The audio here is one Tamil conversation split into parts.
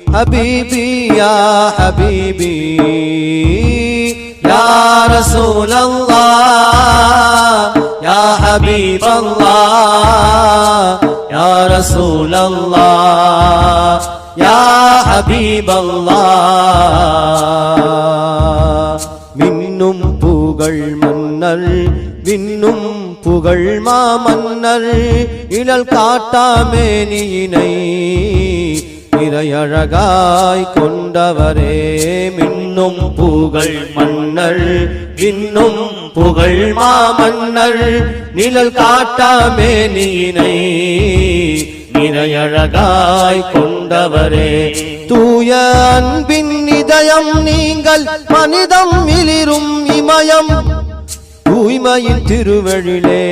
حبيبي يا حبيبي يا رسول الله يا حبيب الله يا رسول الله يا حبيب الله மின்னும் புகழ் மன்னர் விண்ணும் புகழ் மாமன்னர் இழல் காட்டாமேனியினை இறையழகாய் கொண்டவரே மின்னும் புகழ் மன்னர் விண்ணும் புகழ் மாமன்னர் நிழல் காட்டாமேனியினை இறையழகாய் கொண்டவரே தூய அன்பின் இதயம் நீங்கள் மனிதம் மிளிரும் இமயம் தூய்மையின் திருவழிலே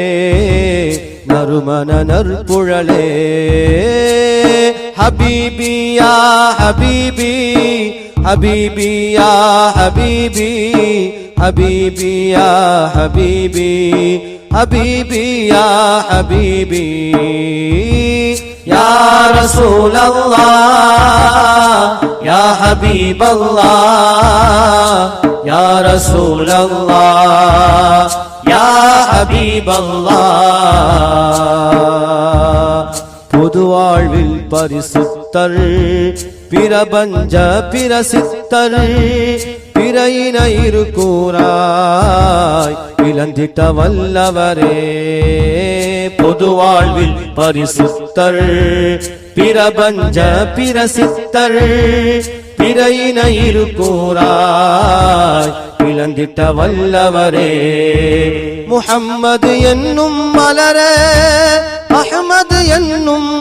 நறுமண நற்புழலே حبيبي يا حبيبي حبيبي يا حبيبي حبيبي يا حبيبي حبيبي يا حبيبي يا رسول الله يا حبيب الله يا رسول الله يا حبيب الله பொதுவாழ்வில் பரிசுத்தர் பிரபஞ்ச பிரசித்தர் பிறையினயிரு கூறாய் இழந்திட்ட வல்லவரே பொதுவாழ்வில் பரிசுத்தர் பிரபஞ்ச பிரசித்தர் பிறையினயிரு கூறாய் இழந்திட்ட வல்லவரே முஹம்மது என்னும் மலரே அஹ்மது என்னும்